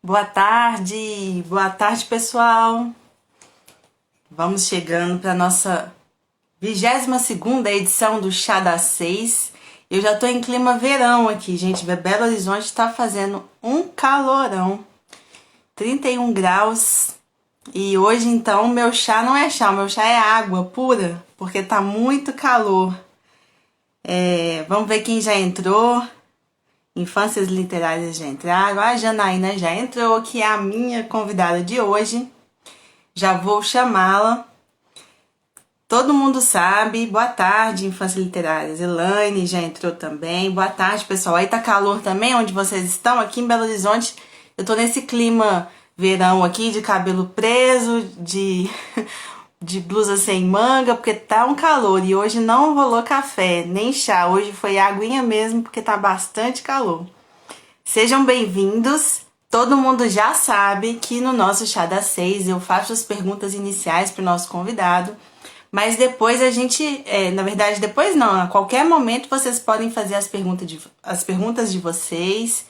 Boa tarde pessoal. Vamos chegando para nossa 22ª edição do Chá das 6. Eu já tô em clima verão aqui, gente. Belo Horizonte tá fazendo um calorão, 31 graus. E hoje então meu chá não é chá, meu chá é água pura, porque tá muito calor. Vamos ver quem já entrou. Infâncias Literárias já entraram. A Janaína já entrou, que é a minha convidada de hoje. Já vou chamá-la. Todo mundo sabe. Boa tarde, Infâncias Literárias. Elaine já entrou também. Boa tarde, pessoal. Aí tá calor também onde vocês estão? Aqui em Belo Horizonte, eu tô nesse clima verão aqui, de cabelo preso, de blusa sem manga, porque tá um calor. E hoje não rolou café, nem chá. Hoje foi aguinha mesmo, porque tá bastante calor. Sejam bem-vindos. Todo mundo já sabe que no nosso Chá das 6 eu faço as perguntas iniciais para o nosso convidado, mas depois a gente, na verdade, depois não, a qualquer momento vocês podem fazer as perguntas de vocês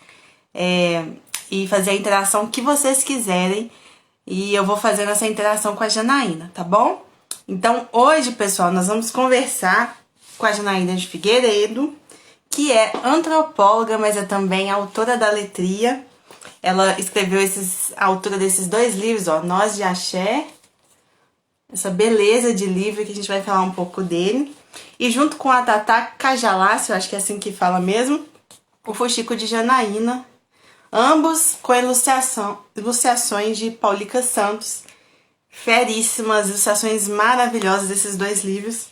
e fazer a interação que vocês quiserem, e eu vou fazendo essa interação com a Janaína, tá bom? Então, hoje, pessoal, nós vamos conversar com a Janaína de Figueiredo, que é antropóloga, mas é também autora da letria. Ela escreveu a autora desses dois livros, ó, Nós de Axé, essa beleza de livro que a gente vai falar um pouco dele. E junto com a Tatá Cajalassi, eu acho que é assim que fala mesmo, o Fuxico de Janaína, ambos com ilustrações de Paulica Santos. Feríssimas, ilustrações maravilhosas desses dois livros.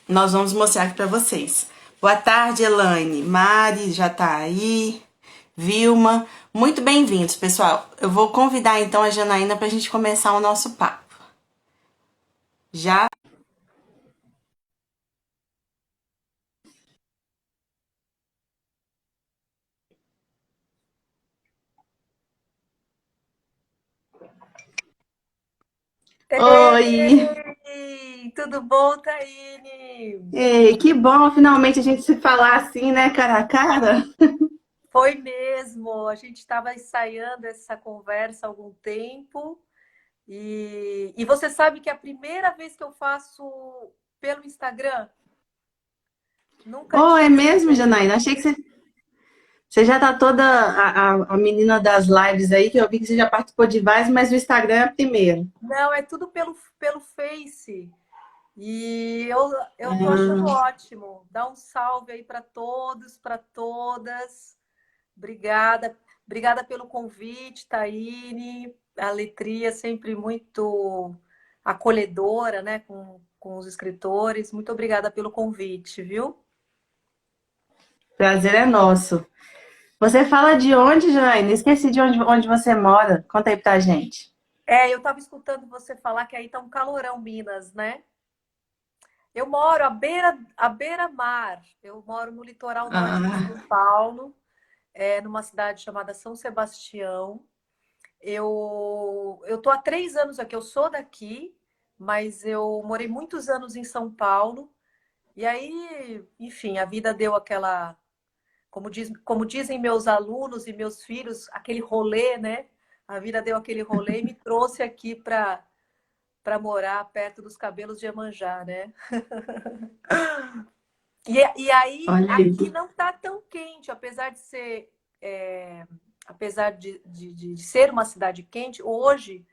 Nós vamos mostrar aqui para vocês. Boa tarde, Elaine. Mari já tá aí. Vilma. Muito bem-vindos, pessoal. Eu vou convidar então a Janaína para a gente começar o nosso papo. Já? Oi! Ei, tudo bom, Taine? Ei, que bom finalmente a gente se falar assim, né, cara a cara. Foi mesmo. A gente estava ensaiando essa conversa há algum tempo e você sabe que é a primeira vez que eu faço pelo Instagram. Nunca Oh, é tinha mesmo, feito. Janaína? Achei que você já tá toda a menina das lives aí, que eu vi que você já participou de várias, mas o Instagram é primeiro. Não, é tudo pelo Face. E eu tô achando ótimo. Dá um salve aí para todos, para todas. Obrigada, obrigada pelo convite, Taine. A letria é sempre muito acolhedora, né, com os escritores. Muito obrigada pelo convite, viu? Prazer é nosso. Você fala de onde, Janaína? Esqueci de onde você mora. Conta aí pra gente. Eu estava escutando você falar que aí tá um calorão, Minas, né? Eu moro à beira-mar. Eu moro no litoral norte de São Ah, Paulo, numa cidade chamada São Sebastião. Eu tô há 3 anos aqui, eu sou daqui, mas eu morei muitos anos em São Paulo. E aí, enfim, a vida deu aquela, como dizem meus alunos e meus filhos, aquele rolê, né? A vida deu aquele rolê e me trouxe aqui para morar perto dos Cabelos de Iemanjá, né? E aí, olha aí. aqui não tá tão quente, apesar de ser, apesar de ser uma cidade quente, hoje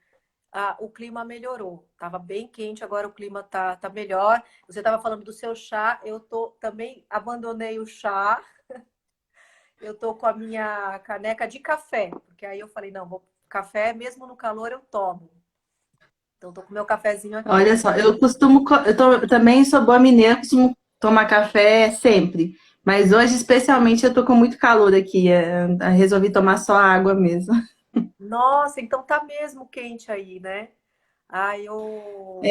o clima melhorou. Tava bem quente, agora o clima tá melhor. Você estava falando do seu chá, também abandonei o chá. Eu tô com a minha caneca de café, porque aí eu falei, não, café mesmo no calor eu tomo. Então tô com meu cafezinho aqui. Olha só, eu também sou boa mineira, costumo tomar café sempre. Mas hoje, especialmente, eu tô com muito calor aqui. Resolvi tomar só água mesmo. Nossa, então tá mesmo quente aí, né? Ah, eu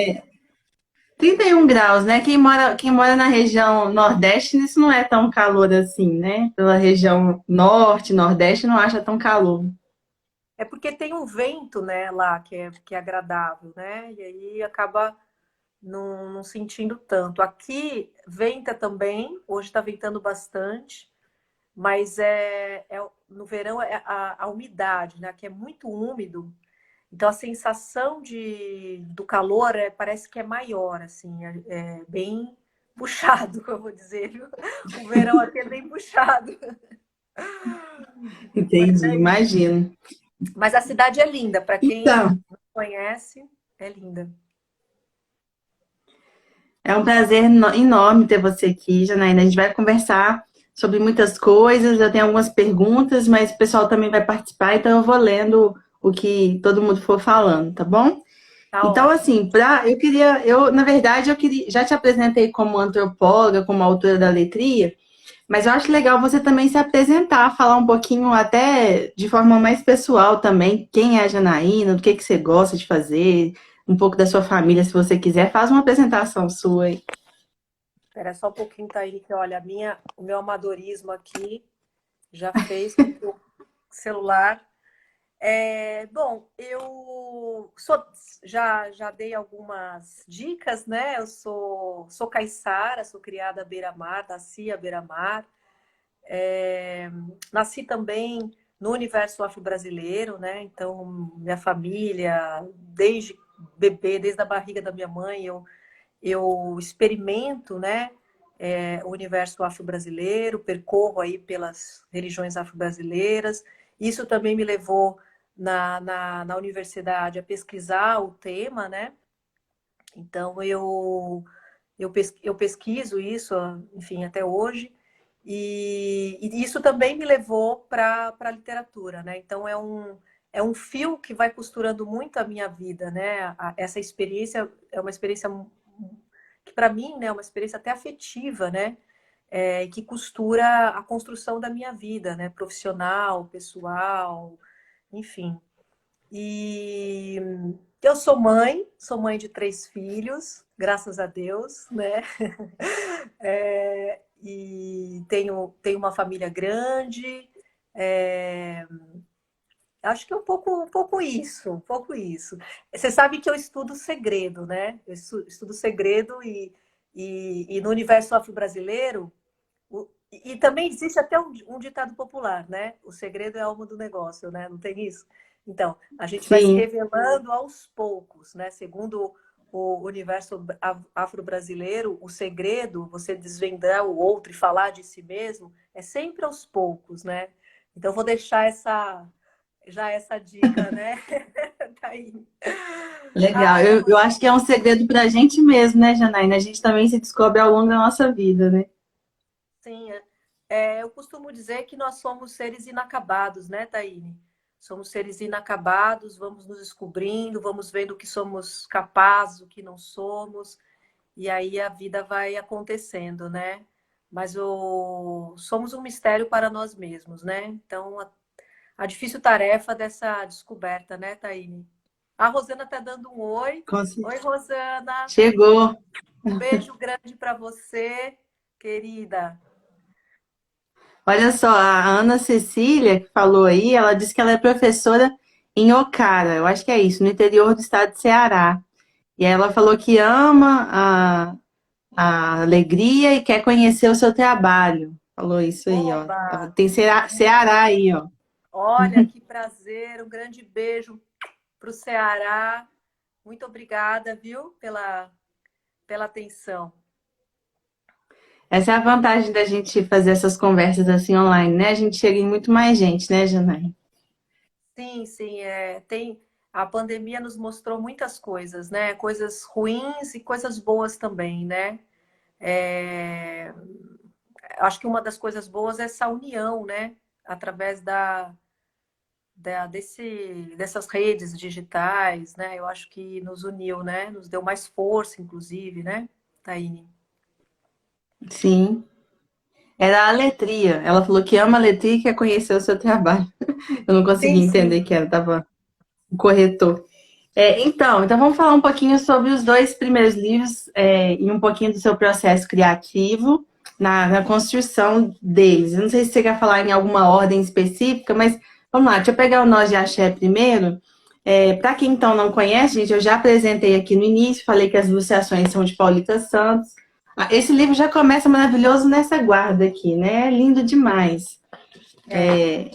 31 graus, né? Quem mora na região Nordeste, isso não é tão calor assim, né? Pela região Norte, Nordeste, não acha tão calor. É porque tem um vento, né, lá que é agradável, né? E aí acaba não sentindo tanto. Aqui venta também, hoje está ventando bastante, mas no verão é a umidade, né? Que é muito úmido. Então a sensação do calor parece que é maior, assim, é bem puxado, como eu vou dizer, viu? O verão aqui é bem puxado. Mas Entendi, é isso. imagino. Mas a cidade é linda, para quem Então, não conhece, é linda. é um prazer enorme ter você aqui, Janaína. A gente vai conversar sobre muitas coisas. Eu tenho algumas perguntas, mas o pessoal também vai participar, então eu vou lendo o que todo mundo for falando, tá bom? Tá Então, ótimo. assim, na verdade, eu queria, já te apresentei como antropóloga, como autora da letria, mas eu acho legal você também se apresentar, falar um pouquinho até de forma mais pessoal também, quem é a Janaína, do que você gosta de fazer, um pouco da sua família, se você quiser, faz uma apresentação sua aí. Espera só um pouquinho, tá aí, que olha, o meu amadorismo aqui já fez com que o celular. Bom, já dei algumas dicas, né? Eu sou caiçara, sou criada à beira-mar, nasci à beira-mar. Nasci também no universo afro-brasileiro, né? Então, minha família, desde bebê, desde a barriga da minha mãe, eu experimento, né? O universo afro-brasileiro, percorro aí pelas religiões afro-brasileiras. Isso também me levou na universidade a pesquisar o tema, né? Então, eu pesquiso isso, enfim, até hoje. E isso também me levou para a literatura, né? Então, é um fio que vai costurando muito a minha vida, né? Essa experiência é uma experiência que, para mim, né, é uma experiência até afetiva, né? Que costura a construção da minha vida, né? Profissional, pessoal, enfim. E eu sou mãe de 3 filhos, graças a Deus, né? E tenho uma família grande. é, Acho que é um pouco isso, um pouco isso. Você sabe que eu estudo segredo, né? Eu estudo segredo e no universo afro-brasileiro, e também existe até um ditado popular, né? O segredo é a alma do negócio, né? Não tem isso? Então, a gente vai se Sim, revelando aos poucos, né? Segundo o universo afro-brasileiro, o segredo, você desvendar o outro e falar de si mesmo, é sempre aos poucos, né? Então, eu vou deixar essa dica, né? Tá aí. legal. Ah, Eu acho que é um segredo para a gente mesmo, né, Janaína? A gente também se descobre ao longo da nossa vida, né? sim. Eu costumo dizer que nós somos seres inacabados, né, Taine? Somos seres inacabados, vamos nos descobrindo, vamos vendo o que somos capazes, o que não somos, e aí a vida vai acontecendo, né? Mas somos um mistério para nós mesmos, né? Então, a difícil tarefa dessa descoberta, né, Taine? A Rosana tá dando um oi. Com certeza. Oi, Rosana. Chegou. Um beijo grande para você, querida. Olha só, a Ana Cecília, que falou aí, ela disse que ela é professora em Ocara, eu acho que é isso, no interior do estado de Ceará. E aí ela falou que ama a alegria e quer conhecer o seu trabalho. Falou isso aí, ó. Oba! Tem Ceará aí, ó. Olha, que prazer, um grande beijo para o Ceará. Muito obrigada, viu, pela atenção. Essa é a vantagem da gente fazer essas conversas assim online, né? A gente chega em muito mais gente, né, Janaí? Sim, sim, a pandemia nos mostrou muitas coisas, né? Coisas ruins e coisas boas também, né? É, Acho que uma das coisas boas é essa união, né? Através dessas redes digitais, né? Eu acho que nos uniu, né? Nos deu mais força, inclusive, né, Taine? Sim. Era a letria. Ela falou que ama a letria e quer conhecer o seu trabalho. Eu não consegui Sim, entender sim. que ela tava o corretor. Então vamos falar um pouquinho sobre os 2 primeiros livros e um pouquinho do seu processo criativo na construção deles. Eu não sei se você quer falar em alguma ordem específica, mas vamos lá, deixa eu pegar o Nós de Axé primeiro. Para quem então não conhece, gente, eu já apresentei aqui no início, falei que as ilustrações são de Paulita Santos, Esse livro já começa maravilhoso nessa guarda aqui, né? É lindo demais. É,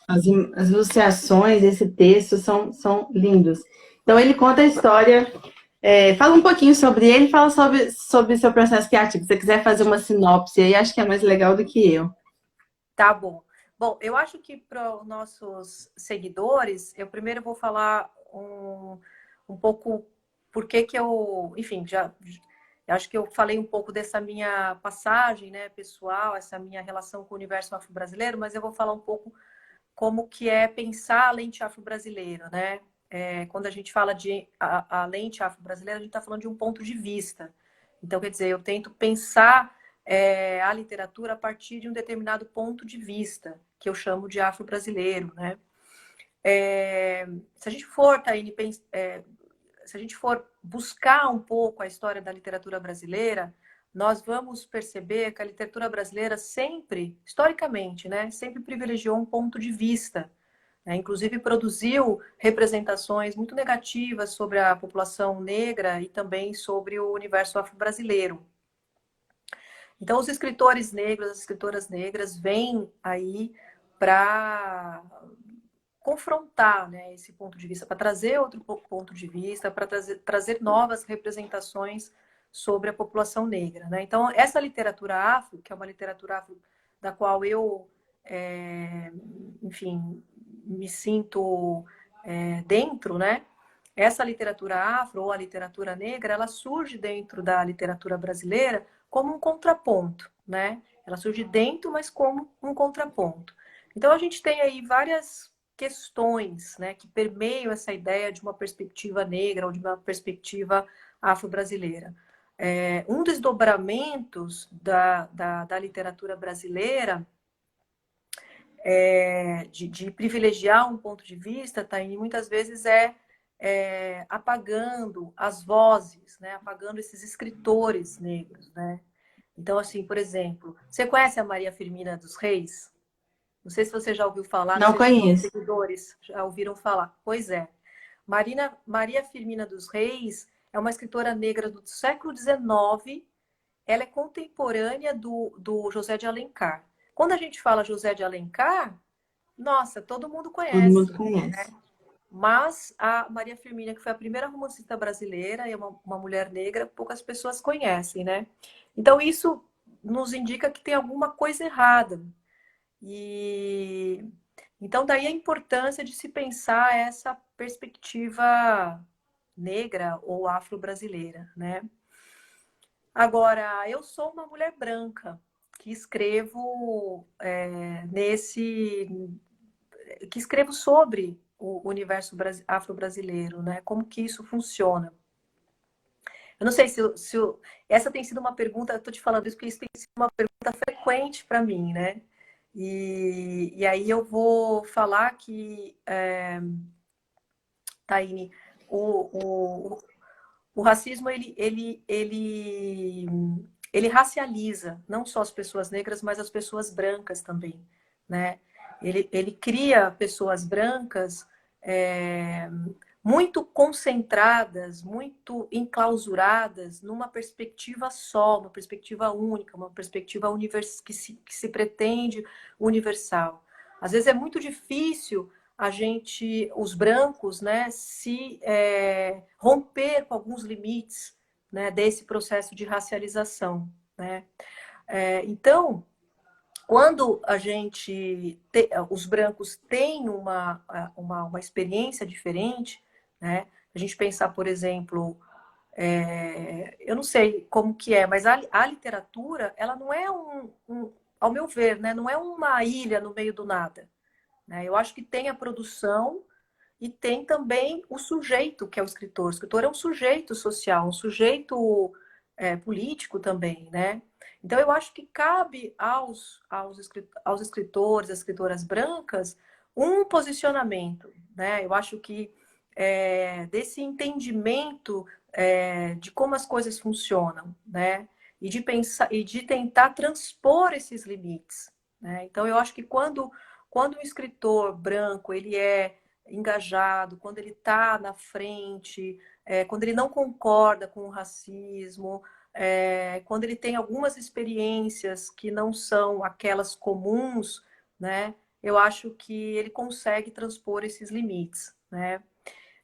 As ilustrações desse texto são lindos. Então ele conta a história, fala um pouquinho sobre ele, fala sobre seu processo criativo. Se você quiser fazer uma sinopse aí, acho que é mais legal do que eu. tá bom. Bom, eu acho que para os nossos seguidores, eu primeiro vou falar um pouco por que que eu, enfim, eu acho que eu falei um pouco dessa minha passagem, né, pessoal, essa minha relação com o universo afro-brasileiro, mas eu vou falar um pouco como que é pensar a lente afro-brasileira, né? Quando a gente fala de a lente afro-brasileira, a gente está falando de um ponto de vista. Então, quer dizer, eu tento pensar a literatura a partir de um determinado ponto de vista, que eu chamo de afro-brasileiro, né? Se a gente for, Taine, se a gente for buscar um pouco a história da literatura brasileira, nós vamos perceber que a literatura brasileira sempre, historicamente, né, sempre privilegiou um ponto de vista, né? Inclusive produziu representações muito negativas sobre a população negra e também sobre o universo afro-brasileiro. Então, os escritores negros, as escritoras negras vêm aí para confrontar, né, esse ponto de vista, para trazer outro ponto de vista, para trazer novas representações sobre a população negra, né? Então, essa literatura afro, que é uma literatura afro da qual eu, enfim, me sinto dentro, né? Essa literatura afro ou a literatura negra, ela surge dentro da literatura brasileira como um contraponto, né? Ela surge dentro, mas como um contraponto. Então, a gente tem aí várias questões, né, que permeiam essa ideia de uma perspectiva negra ou de uma perspectiva afro-brasileira. Um dos desdobramentos da literatura brasileira de privilegiar um ponto de vista, Taine, muitas vezes apagando as vozes, né, apagando esses escritores negros, né? Então, assim, por exemplo, você conhece a Maria Firmina dos Reis? Não sei se você já ouviu falar, não Não sei se os nossos conheço. seguidores já ouviram falar. Pois é. Maria Firmina dos Reis é uma escritora negra do século XIX. Ela é contemporânea do José de Alencar. Quando a gente fala José de Alencar, nossa, todo mundo Todo mundo conhece. conhece. Mas a Maria Firmina, que foi a primeira romancista brasileira, é uma mulher negra, poucas pessoas conhecem, né? Então, isso nos indica que tem alguma coisa errada. E então daí a importância de se pensar essa perspectiva negra ou afro-brasileira, né? Agora, eu sou uma mulher branca que escrevo que escrevo sobre o universo afro-brasileiro, né? Como que isso funciona? Eu não sei essa tem sido uma pergunta, eu estou te falando isso porque isso tem sido uma pergunta frequente para mim, né? E aí eu vou falar que, Taine, o, o, o racismo ele racializa não só as pessoas negras, mas as pessoas brancas também, né? Ele cria pessoas brancas é, muito concentradas, muito enclausuradas numa perspectiva só, uma perspectiva única, uma perspectiva que se pretende universal. Às vezes é muito difícil a gente, os brancos, né, se romper com alguns limites, né, desse processo de racialização, né? Então, quando os brancos têm uma experiência diferente, né? A gente pensar, por exemplo, eu não sei como que é, mas a literatura, ela não é ao meu ver, né, não é uma ilha no meio do nada, né? Eu acho que tem a produção e tem também o sujeito, que é o escritor. O escritor é um sujeito social, um sujeito político também, né? Então, eu acho que cabe aos escritores, às escritoras brancas, um posicionamento, né? Eu acho que desse entendimento de como as coisas funcionam, né? E de pensar e de tentar transpor esses limites, né? Então, eu acho que quando um escritor branco ele é engajado, quando ele está na frente, quando ele não concorda com o racismo, quando ele tem algumas experiências que não são aquelas comuns, né? Eu acho que ele consegue transpor esses limites, né?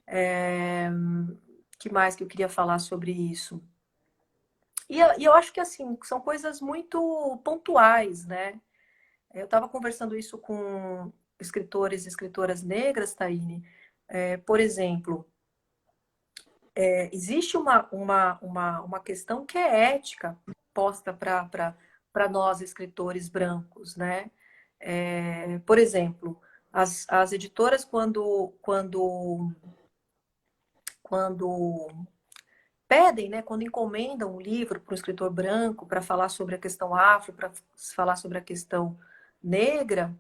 É, que mais que eu queria falar sobre isso? E eu acho que, assim, são coisas muito pontuais, né? Eu estava conversando isso com escritores e escritoras negras, Taine. Por exemplo, existe uma questão que é ética posta para nós, escritores brancos, né? Por exemplo, as editoras, quando pedem, né, quando encomendam um livro para um escritor branco para falar sobre a questão afro, para falar sobre a questão negra,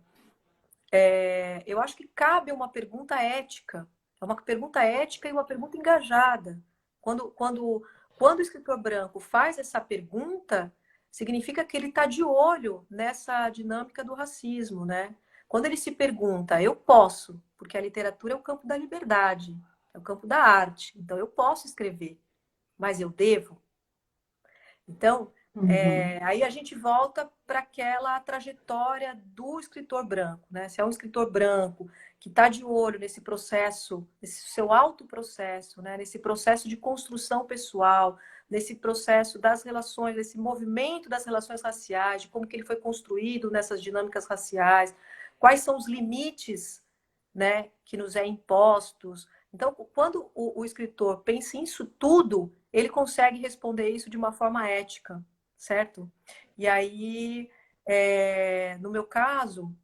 eu acho que cabe uma pergunta ética. É uma pergunta ética e uma pergunta engajada. Quando o escritor branco faz essa pergunta, significa que ele está de olho nessa dinâmica do racismo, né? Quando ele se pergunta, eu posso, porque a literatura é o campo da liberdade, é o campo da arte, então eu posso escrever, mas eu devo? Então, Uhum. aí a gente volta para aquela trajetória do escritor branco, né? Se é um escritor branco que está de olho nesse processo, nesse seu autoprocesso, né? Nesse processo de construção pessoal, nesse processo das relações, nesse movimento das relações raciais, de como que ele foi construído nessas dinâmicas raciais, quais são os limites, né, que nos é impostos. Então, quando o escritor pensa nisso tudo, ele consegue responder isso de uma forma ética, certo? E aí, no meu caso,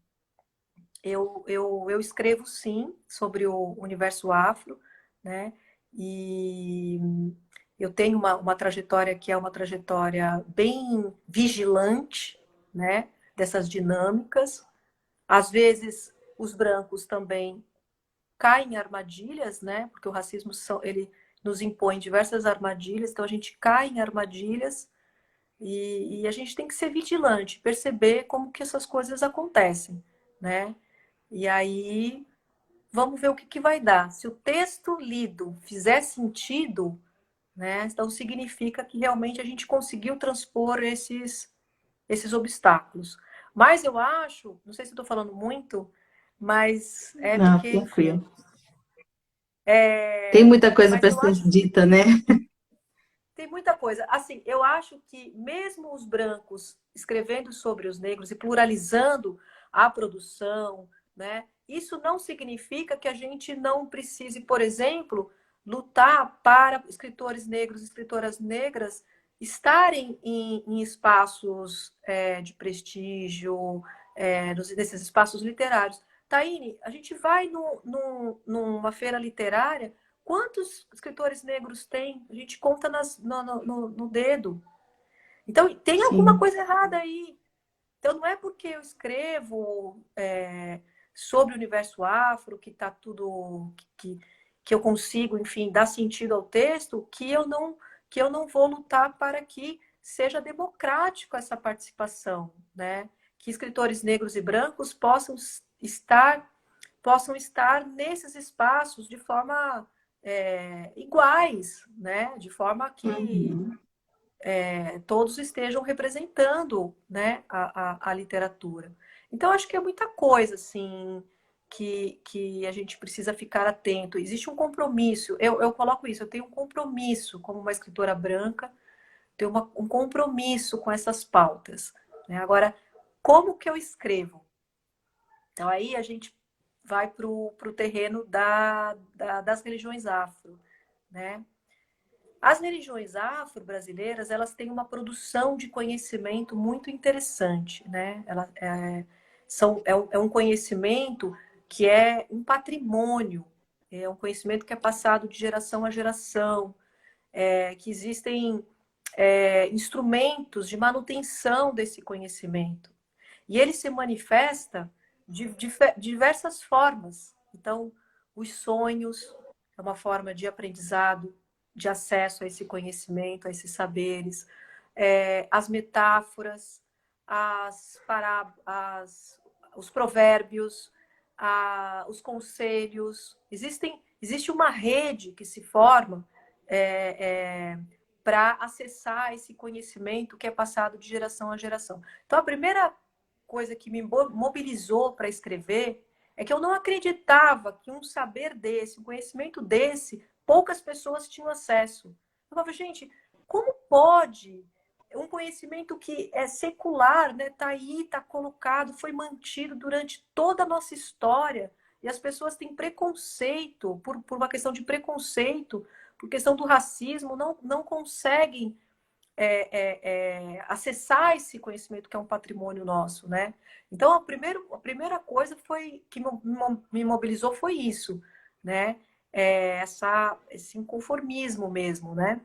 eu escrevo sim sobre o universo afro, né? E eu tenho uma trajetória que é uma trajetória bem vigilante, né? Dessas dinâmicas. Às vezes, os brancos também caem em armadilhas, né? Porque o racismo ele nos impõe diversas armadilhas, então a gente cai em armadilhas e a gente tem que ser vigilante, perceber como que essas coisas acontecem, né? E aí vamos ver o que vai dar. Se o texto lido fizer sentido, né? Então significa que realmente a gente conseguiu transpor esses obstáculos. Mas eu acho, não sei se estou falando muito, mas é Não, porque, enfim, tranquilo. Tem muita coisa mas para eu ser acho dita, né? tem muita coisa. Assim, eu acho que mesmo os brancos escrevendo sobre os negros e pluralizando a produção, né? Isso não significa que a gente não precise, por exemplo, lutar para escritores negros e escritoras negras estarem em espaços de prestígio, nesses espaços literários. Taine, a gente vai numa feira literária. Quantos escritores negros tem? A gente conta no dedo. Então, tem alguma Sim, coisa errada aí. Então, não é porque eu escrevo sobre o universo afro, que está tudo. Que eu consigo, enfim, dar sentido ao texto, que eu não vou lutar para que seja democrático essa participação, né? Que escritores negros e brancos possam estar nesses espaços de forma iguais, né? De forma que uhum. todos estejam representando, né, a literatura. Então, acho que é muita coisa, assim, que a gente precisa ficar atento. Existe um compromisso, eu coloco isso, eu tenho um compromisso como uma escritora branca, tenho um compromisso com essas pautas, né? Agora, como que eu escrevo? Então, aí a gente vai para o terreno das religiões afro, né? As religiões afro-brasileiras, elas têm uma produção de conhecimento muito interessante, né? É um conhecimento que é um patrimônio, é um conhecimento que é passado de geração a geração, que existem instrumentos de manutenção desse conhecimento. E ele se manifesta de diversas formas. Então, os sonhos é uma forma de aprendizado, de acesso a esse conhecimento, a esses saberes. As metáforas, os provérbios, os conselhos. Existe uma rede que se forma é, é, para acessar esse conhecimento que é passado de geração a geração. Então, a primeira coisa que me mobilizou para escrever é que eu não acreditava que um saber desse, um conhecimento desse, poucas pessoas tinham acesso. Eu falava, gente, como pode um conhecimento que é secular, né, tá aí, tá colocado, foi mantido durante toda a nossa história, e as pessoas têm preconceito, por uma questão de preconceito, por questão do racismo, não conseguem acessar esse conhecimento que é um patrimônio nosso, né? Então, a primeira coisa que me mobilizou foi isso, né? Esse inconformismo mesmo, né?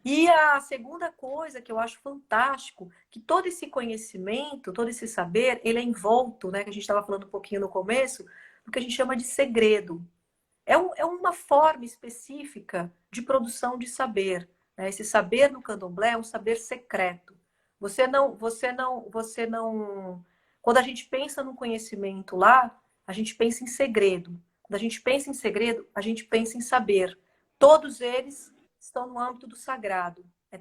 E a segunda coisa que eu acho fantástico, que todo esse conhecimento, todo esse saber, ele é envolto, né? Que a gente estava falando um pouquinho no começo, do que a gente chama de segredo. É uma forma específica de produção de saber, né? Esse saber no candomblé é um saber secreto. Você não. Quando a gente pensa no conhecimento lá, a gente pensa em segredo. Quando a gente pensa em segredo, a gente pensa em saber. Todos eles estão no âmbito do sagrado. É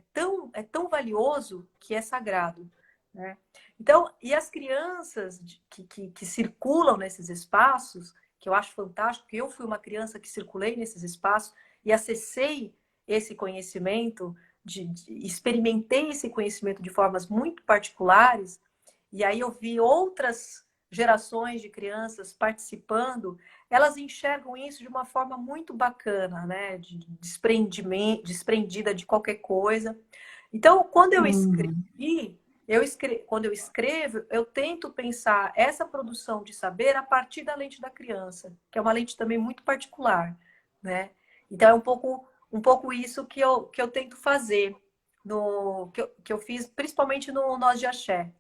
tão valioso que é sagrado, né? Então, e as crianças que circulam nesses espaços, que eu acho fantástico, que eu fui uma criança que circulei nesses espaços e acessei esse conhecimento, experimentei esse conhecimento de formas muito particulares, e aí eu vi outras gerações de crianças participando, elas enxergam isso de uma forma muito bacana, né? De desprendimento, desprendida de qualquer coisa. Então, quando eu escrevi, quando eu escrevo, eu tento pensar essa produção de saber a partir da lente da criança, que é uma lente também muito particular, né? Então, é um pouco isso que eu tento fazer, que eu fiz principalmente no Nós de Axé.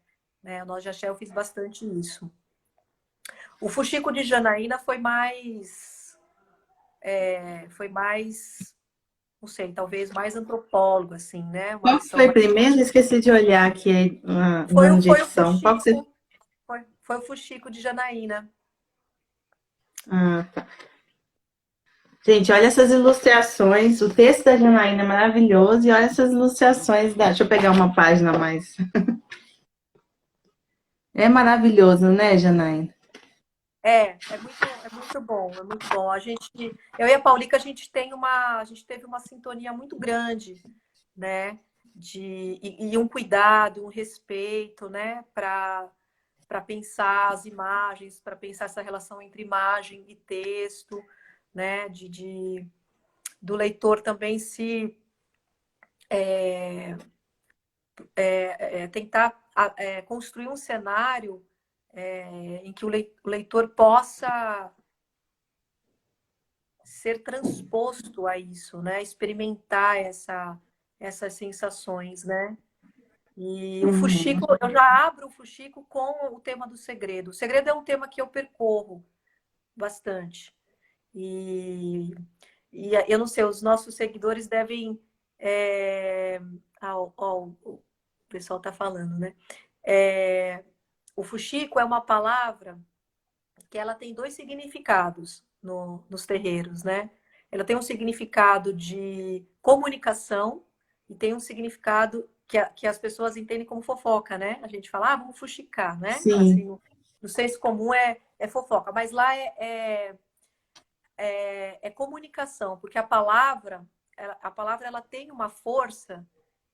Né? O Nós de Axé eu fiz bastante isso. O Fuxico de Janaína foi mais, não sei, talvez mais antropólogo, assim, né? Uma Qual que lição foi mais... primeiro? Esqueci de olhar aqui no Foi, ano de foi o edição. Qual que você... Fuxico, foi o Fuxico de Janaína. Ah, tá. Gente, olha essas ilustrações. O texto da Janaína é maravilhoso. E olha essas ilustrações da... Deixa eu pegar uma página a mais. É maravilhoso, né, Janaína? É muito bom, é muito bom. Eu e a Paulica, a gente teve uma sintonia muito grande, né? E um cuidado, um respeito, né? Para pensar as imagens, para pensar essa relação entre imagem e texto, né? Do leitor também se tentar construir um cenário em que o leitor possa ser transposto a isso, né? Experimentar essas sensações, né? E o Fuxico, eu já abro o Fuxico com o tema do segredo. O segredo é um tema que eu percorro bastante. E eu não sei, os nossos seguidores devem. O pessoal está falando, né? O Fuxico é uma palavra que ela tem dois significados nos terreiros, né? Ela tem um significado de comunicação e tem um significado que as pessoas entendem como fofoca, né? A gente fala, vamos fuxicar, né? Sim. Assim, no senso comum é fofoca, mas lá é comunicação, porque a palavra ela tem uma força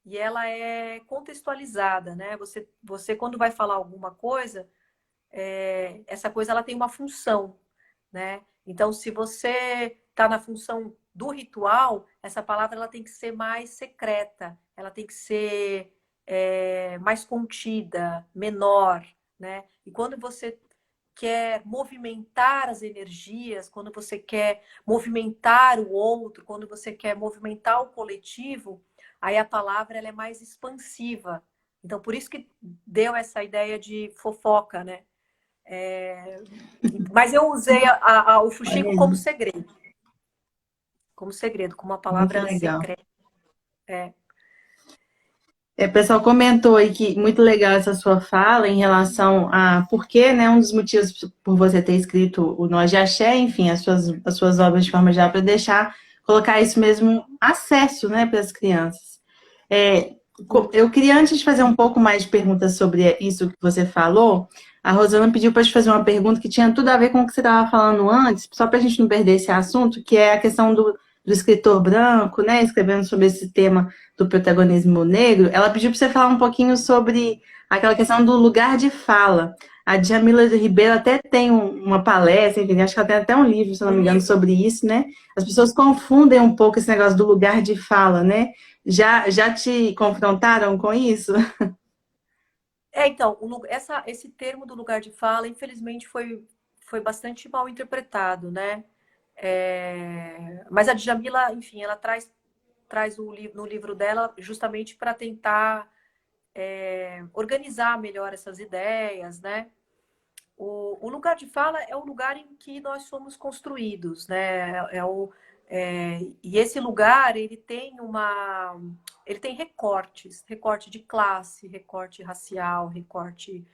e ela é contextualizada, né? Você quando vai falar alguma coisa, essa coisa ela tem uma função, né? Então, se você está na função do ritual, essa palavra ela tem que ser mais secreta, ela tem que ser mais contida, menor, né? E quando você quer movimentar as energias, quando você quer movimentar o outro, quando você quer movimentar o coletivo, aí a palavra ela é mais expansiva. Então, por isso que deu essa ideia de fofoca, né? Mas eu usei o fuxico como segredo. Como segredo, como uma Muito palavra legal. secreta. O pessoal comentou aí que muito legal essa sua fala em relação a por que, né, um dos motivos por você ter escrito o Nós de Axé, enfim, as suas obras de forma geral, para deixar colocar isso mesmo, acesso, né, para as crianças. É, Sim. eu queria, antes de fazer um pouco mais de perguntas sobre isso que você falou, a Rosana pediu para te fazer uma pergunta que tinha tudo a ver com o que você estava falando antes, só para a gente não perder esse assunto, que é a questão do escritor branco, né, escrevendo sobre esse tema do protagonismo negro. Ela pediu para você falar um pouquinho sobre aquela questão do lugar de fala. A Djamila Ribeiro até tem uma palestra, enfim, acho que ela tem até um livro, se não Um me engano, livro. sobre isso, né? As pessoas confundem um pouco esse negócio do lugar de fala, né? Já te confrontaram com isso? Então, esse termo do lugar de fala, infelizmente, foi bastante mal interpretado, né? Mas a Djamila, enfim, ela traz no livro dela justamente para tentar organizar melhor essas ideias, né? O lugar de fala é o lugar em que nós somos construídos, né? E esse lugar ele tem recortes, recorte de classe, recorte racial, recorte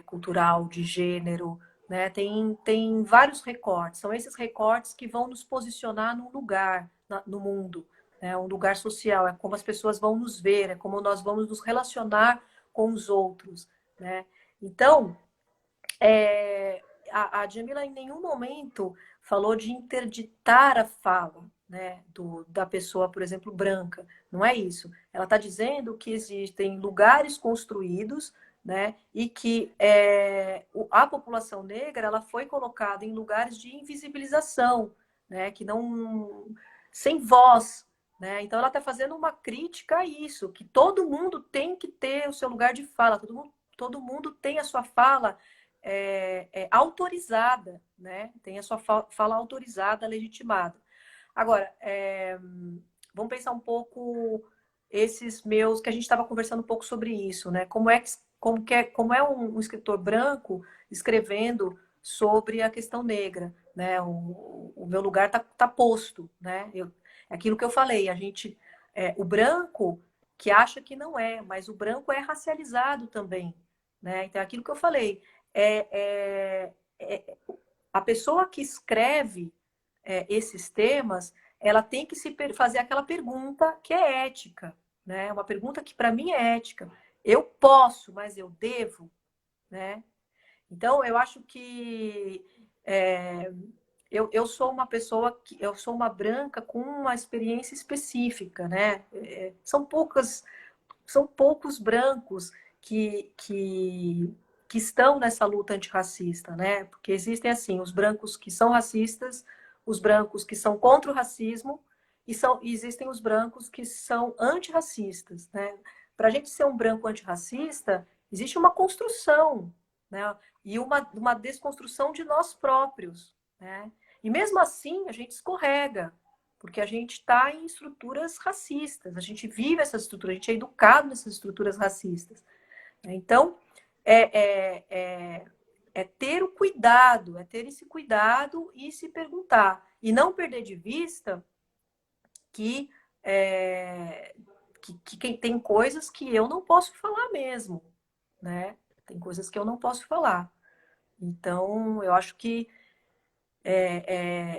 cultural, de gênero, né? Tem vários recortes. São esses recortes que vão nos posicionar num lugar no mundo, né? Um lugar social. É como as pessoas vão nos ver, é como nós vamos nos relacionar com os outros, né? Então, a Djamila em nenhum momento falou de interditar a fala, né, da pessoa, por exemplo, branca. Não é isso. Ela está dizendo que existem lugares construídos, né, e que a população negra ela foi colocada em lugares de invisibilização, né, que não sem voz. Né? Então, ela está fazendo uma crítica a isso, que todo mundo tem que ter o seu lugar de fala, todo mundo tem a sua fala autorizada, né? Tem a sua fala autorizada, legitimada. Agora, vamos pensar um pouco esses meus, que a gente estava conversando um pouco sobre isso, né? Como é um escritor branco escrevendo sobre a questão negra, né? O meu lugar tá posto, né? É aquilo que eu falei, o branco que acha que não é, mas o branco é racializado também, né? Então, é aquilo que eu falei, é, a pessoa que escreve esses temas, ela tem que fazer aquela pergunta que é ética, né? Uma pergunta que para mim é ética. Eu posso, mas eu devo, né? Então, eu acho que eu sou uma pessoa eu sou uma branca com uma experiência específica, né? São poucos brancos que estão nessa luta antirracista, né? Porque existem, assim, os brancos que são racistas, os brancos que são contra o racismo, e existem os brancos que são antirracistas, né? Para a gente ser um branco antirracista, existe uma construção, né? E uma desconstrução de nós próprios, né? E mesmo assim, a gente escorrega, porque a gente está em estruturas racistas, a gente vive essas estruturas, a gente é educado nessas estruturas racistas. Então, é, é, é, é ter o cuidado, é ter esse cuidado e se perguntar. E não perder de vista que, é, que tem coisas que eu não posso falar mesmo, né? Tem coisas que eu não posso falar. Então, eu acho que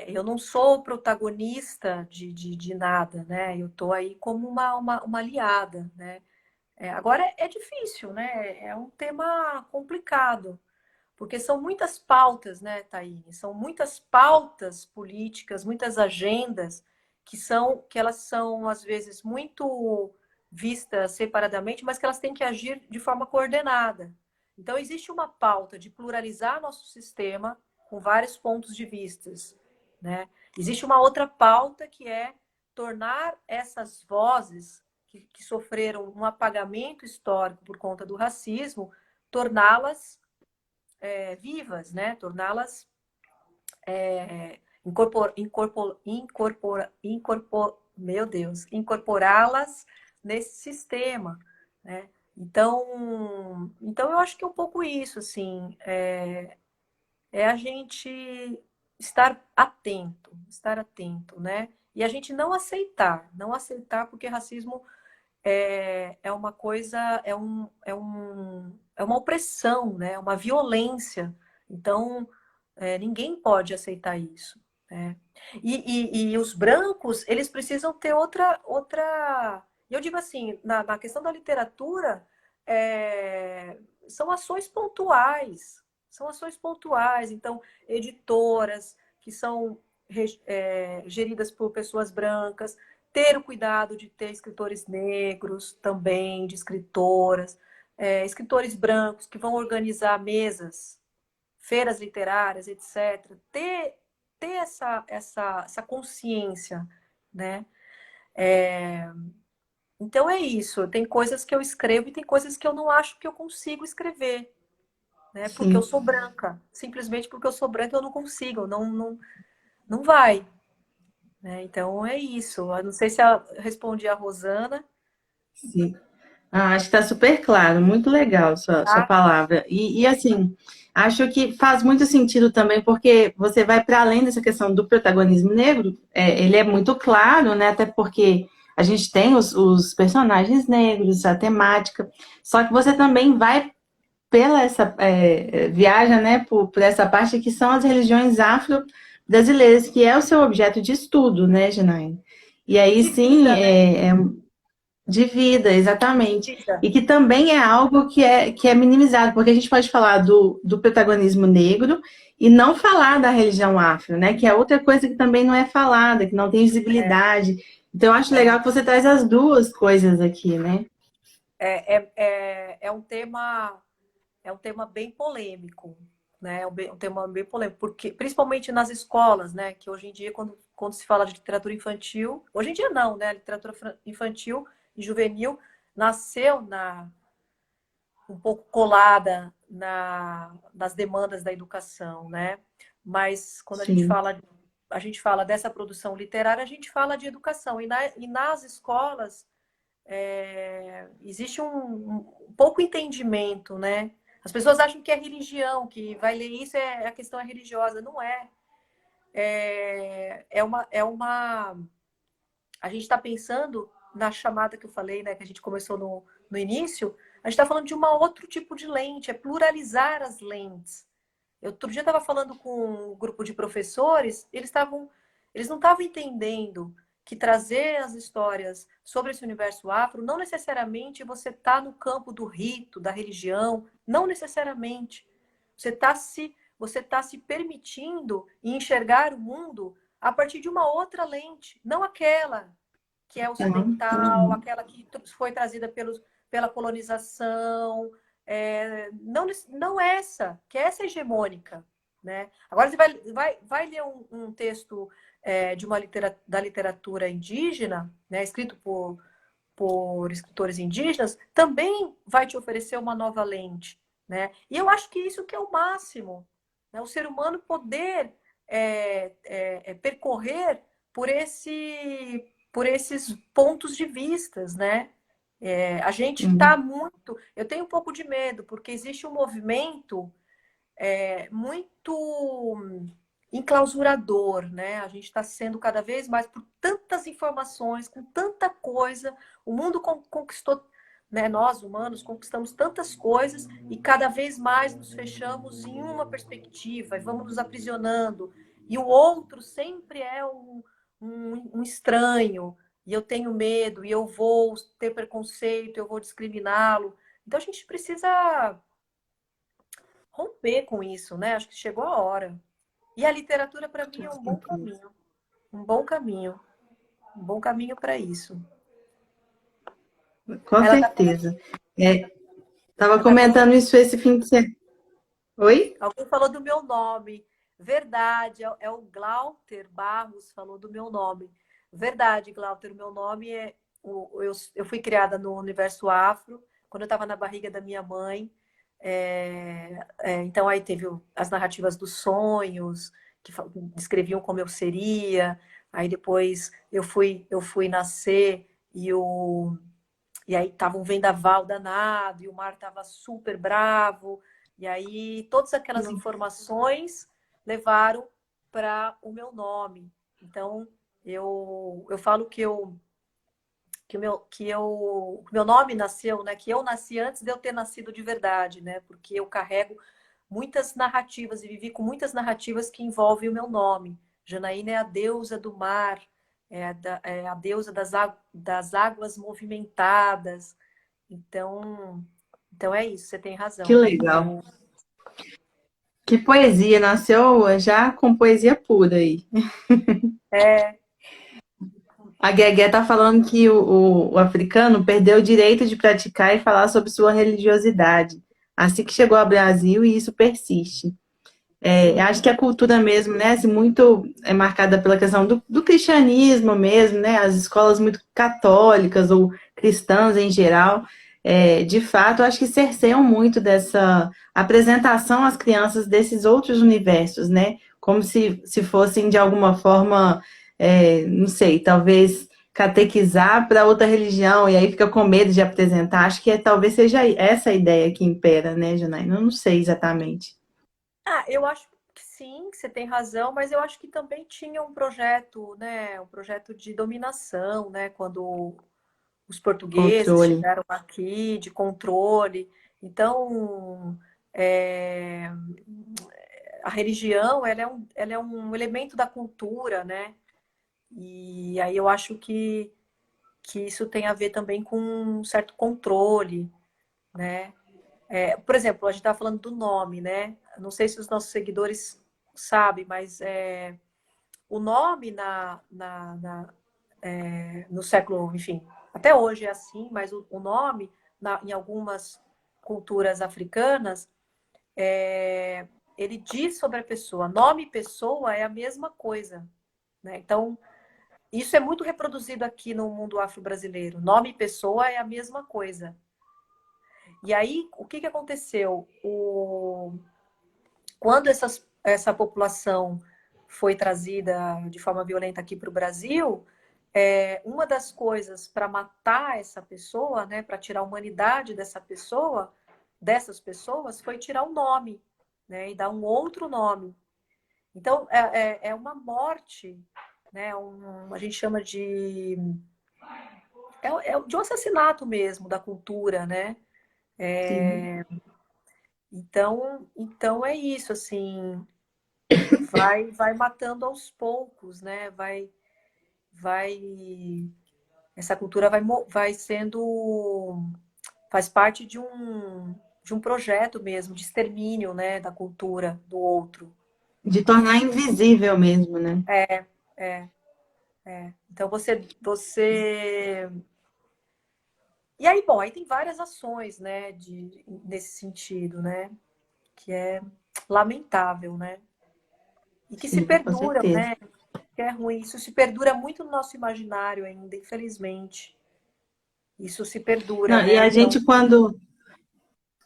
eu não sou protagonista de nada, né? Eu estou aí como uma aliada, né? Agora é difícil, né? É um tema complicado, porque são muitas pautas, né, Taine? São muitas pautas políticas, muitas agendas que elas são às vezes muito vistas separadamente, mas que elas têm que agir de forma coordenada. Então existe uma pauta de pluralizar nosso sistema com vários pontos de vistas, né? Existe uma outra pauta que é tornar essas vozes que sofreram um apagamento histórico por conta do racismo, torná-las vivas, né? Torná-las meu Deus, incorporá-las nesse sistema, né? Então eu acho que é um pouco isso, assim, é a gente estar atento, né? E a gente não aceitar porque racismo é uma coisa, é uma opressão, né? É uma violência. Então, ninguém pode aceitar isso. né? E os brancos, eles precisam ter outra. Eu digo assim, na questão da literatura, são ações pontuais. São ações pontuais. Então, editoras que são geridas por pessoas brancas, ter o cuidado de ter escritores negros também, de escritoras, escritores brancos que vão organizar mesas, feiras literárias, etc. Ter essa consciência, né? Então é isso. Tem coisas que eu escrevo e tem coisas que eu não acho que eu consigo escrever, né? Porque eu Sim. sou branca. Simplesmente porque eu sou branca eu não consigo, não vai, né? Então é isso. Eu não sei se eu respondi a Rosana, Sim. Ah, acho que está super claro, muito legal sua tá? palavra. E assim, acho que faz muito sentido também, porque você vai para além dessa questão do protagonismo negro, ele é muito claro, né? Até porque a gente tem os personagens negros, a temática, só que você também vai pela essa viaja, né, por essa parte que são as religiões afro-brasileiras, que é o seu objeto de estudo, né, Janaína? E aí De sim, vida, né? de vida, exatamente. Vida. E que também é algo que é minimizado, porque a gente pode falar do protagonismo negro e não falar da religião afro, né? Que é outra coisa que também não é falada, que não tem visibilidade. Então, eu acho legal É, que você traz as duas coisas aqui, né? é um tema bem polêmico, né? Um tema bem polêmico, porque principalmente nas escolas, né? Que hoje em dia, quando se fala de literatura infantil, hoje em dia não, né? Literatura infantil e juvenil nasceu um pouco colada nas demandas da educação, né? Mas quando Sim. a gente fala dessa produção literária, a gente fala de educação. E nas escolas existe um pouco entendimento, né? As pessoas acham que é religião, que vai ler isso a questão é religiosa. Não é. É uma. A gente está pensando na chamada que eu falei, né? Que a gente começou no início. A gente está falando de um outro tipo de lente, é pluralizar as lentes. Eu outro dia estava falando com um grupo de professores, eles não estavam entendendo que trazer as histórias sobre esse universo afro, não necessariamente você está no campo do rito, da religião, não necessariamente. Você tá se permitindo enxergar o mundo a partir de uma outra lente, não aquela que é ocidental, Uhum. aquela que foi trazida pela colonização, não essa, que é essa hegemônica, né? Agora você vai ler um texto da literatura indígena, né, escrito por escritores indígenas, também vai te oferecer uma nova lente, né? E eu acho que isso que é o máximo, né? O ser humano poder percorrer por esses pontos de vistas, né? A gente está Sim. muito. Eu tenho um pouco de medo, porque existe um movimento muito enclausurador, né? A gente está sendo cada vez mais por tantas informações, com tanta coisa. O mundo conquistou, né? Nós, humanos, conquistamos tantas coisas e cada vez mais nos fechamos em uma perspectiva e vamos nos aprisionando. E o outro sempre é um estranho, e eu tenho medo, e eu vou ter preconceito, eu vou discriminá-lo. Então a gente precisa romper com isso, né? Acho que chegou a hora. E a literatura, para mim, é um bom caminho. Um bom caminho. Um bom caminho para isso. Com Ela tá falando, certeza. Estava ela tá falando, comentando isso esse fim de semana. Oi? alguém falou do meu nome. Verdade, é o Glauter Barros falou do meu nome. Verdade, Glauter, o meu nome é. Eu fui criada no universo afro, quando eu estava na barriga da minha mãe. Então aí teve as narrativas dos sonhos, que descreviam como eu seria. Aí depois eu fui nascer e aí tava um vendaval danado e o mar tava super bravo. E aí todas aquelas informações levaram para o meu nome. Então eu falo que o meu nome nasceu, né? Que eu nasci antes de eu ter nascido de verdade, né? Porque eu carrego muitas narrativas e vivi com muitas narrativas que envolvem o meu nome. Janaína é a deusa do mar, é a deusa das águas movimentadas. Então é isso, você tem Que razão. legal. Que poesia, nasceu já com poesia pura aí. É, A Guegué tá falando que o africano perdeu o direito de praticar e falar sobre sua religiosidade, assim que chegou ao Brasil e isso persiste. Acho que a cultura mesmo, né, assim, muito é marcada pela questão do cristianismo mesmo, né, as escolas muito católicas ou cristãs em geral, de fato, acho que cerceiam muito dessa apresentação às crianças desses outros universos, né, como se fossem de alguma forma, não sei, talvez catequizar para outra religião e aí fica com medo de apresentar. Acho que talvez seja essa a ideia que impera, né, Janaína? Eu não sei exatamente. eu acho que sim, que você tem razão, mas eu acho que também tinha um projeto, né, um projeto de dominação, né, quando os portugueses Controle. chegaram aqui, de controle. Então, é, a religião, ela é um elemento da cultura, né? E aí eu acho que isso tem a ver também com um certo controle, né? Por exemplo, a gente estava falando do nome, né? Não sei se os nossos seguidores sabem, mas o nome no século, enfim, até hoje é assim, mas o nome em algumas culturas africanas, ele diz sobre a pessoa. Nome e pessoa é a mesma coisa, né? Então, isso é muito reproduzido aqui no mundo afro-brasileiro. Nome e pessoa é a mesma coisa. E aí, o que aconteceu? Quando essa população foi trazida de forma violenta aqui para o Brasil, uma das coisas para matar essa pessoa, né, para tirar a humanidade dessas pessoas, foi tirar o nome, né, e dar um outro nome. Então, é uma morte, né, a gente chama de um assassinato mesmo da cultura, né? Sim. Então é isso, assim, vai matando aos poucos, né? Vai, essa cultura vai sendo, faz parte de um projeto mesmo, de extermínio, né, da cultura do outro. De tornar invisível mesmo, né? É, então e aí, bom, aí tem várias ações, né, nesse sentido, né, que é lamentável, né, e que se Sim, com perduram, certeza. né, que é ruim. Isso se perdura muito no nosso imaginário ainda, infelizmente. Isso se perdura, Não, e né? a Então, gente,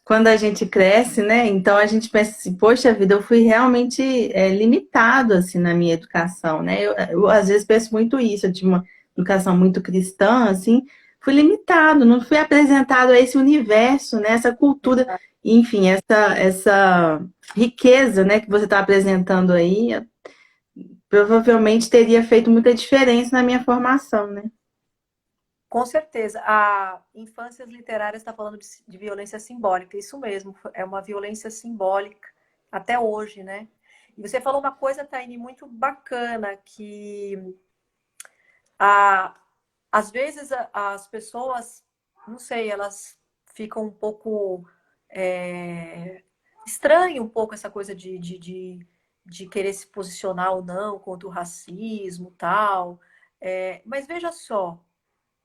quando a gente cresce, né? Então a gente pensa assim, poxa vida, eu fui realmente limitado assim na minha educação, né? Eu às vezes penso muito isso, eu tive uma educação muito cristã, assim, fui limitado, não fui apresentado a esse universo, né? Essa cultura, enfim, essa riqueza, né? Que você está apresentando aí, provavelmente teria feito muita diferença na minha formação, né? com certeza, a Infâncias Literárias está falando de violência simbólica. Isso mesmo, é uma violência simbólica até hoje, né? E você falou uma coisa, Taine, muito bacana, que a, às vezes as pessoas, não sei, elas ficam um pouco estranho um pouco essa coisa de querer se posicionar ou não contra o racismo tal. Mas veja só,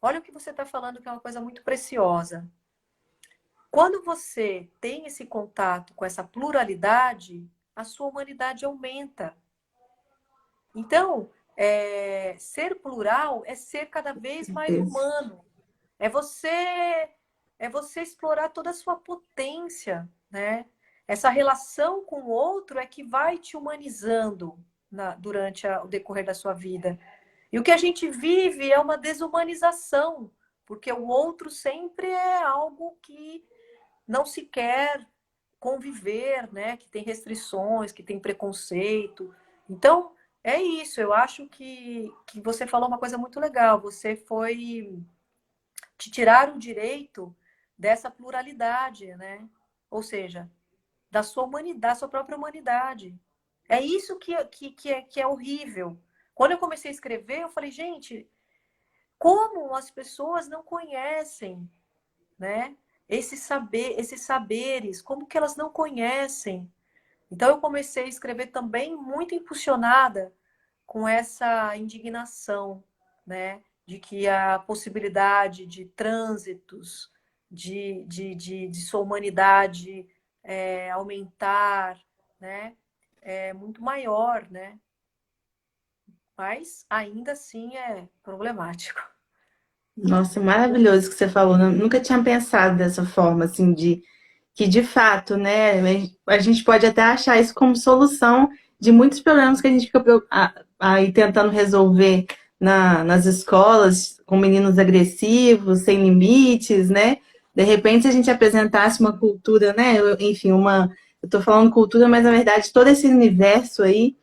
olha o que você está falando, que é uma coisa muito preciosa. Quando você tem esse contato com essa pluralidade, a sua humanidade aumenta. Então, ser plural é ser cada vez mais Certeza. humano. É você é você explorar toda a sua potência, né? Essa relação com o outro é que vai te humanizando durante o decorrer da sua vida. E o que a gente vive é uma desumanização, porque o outro sempre é algo que não se quer conviver, né? Que tem restrições, que tem preconceito. Então, é isso. Eu acho que você falou uma coisa muito legal. Você foi te tirar o direito dessa pluralidade, né? Ou seja, da sua humanidade, da sua própria humanidade. É isso que é horrível. Quando eu comecei a escrever, eu falei, gente, como as pessoas não conhecem, né? Esses saberes, como que elas não conhecem? Então eu comecei a escrever também muito impulsionada com essa indignação, né? De que a possibilidade de trânsitos, de sua humanidade aumentar, né? É muito maior, né? Mas ainda assim é problemático. Nossa, maravilhoso que você falou. Eu nunca tinha pensado dessa forma, assim, de que de fato, né, a gente pode até achar isso como solução de muitos problemas que a gente fica aí tentando resolver nas escolas, com meninos agressivos, sem limites, né? De repente, se a gente apresentasse uma cultura, né? Enfim, eu tô falando cultura, mas na verdade todo esse universo aí,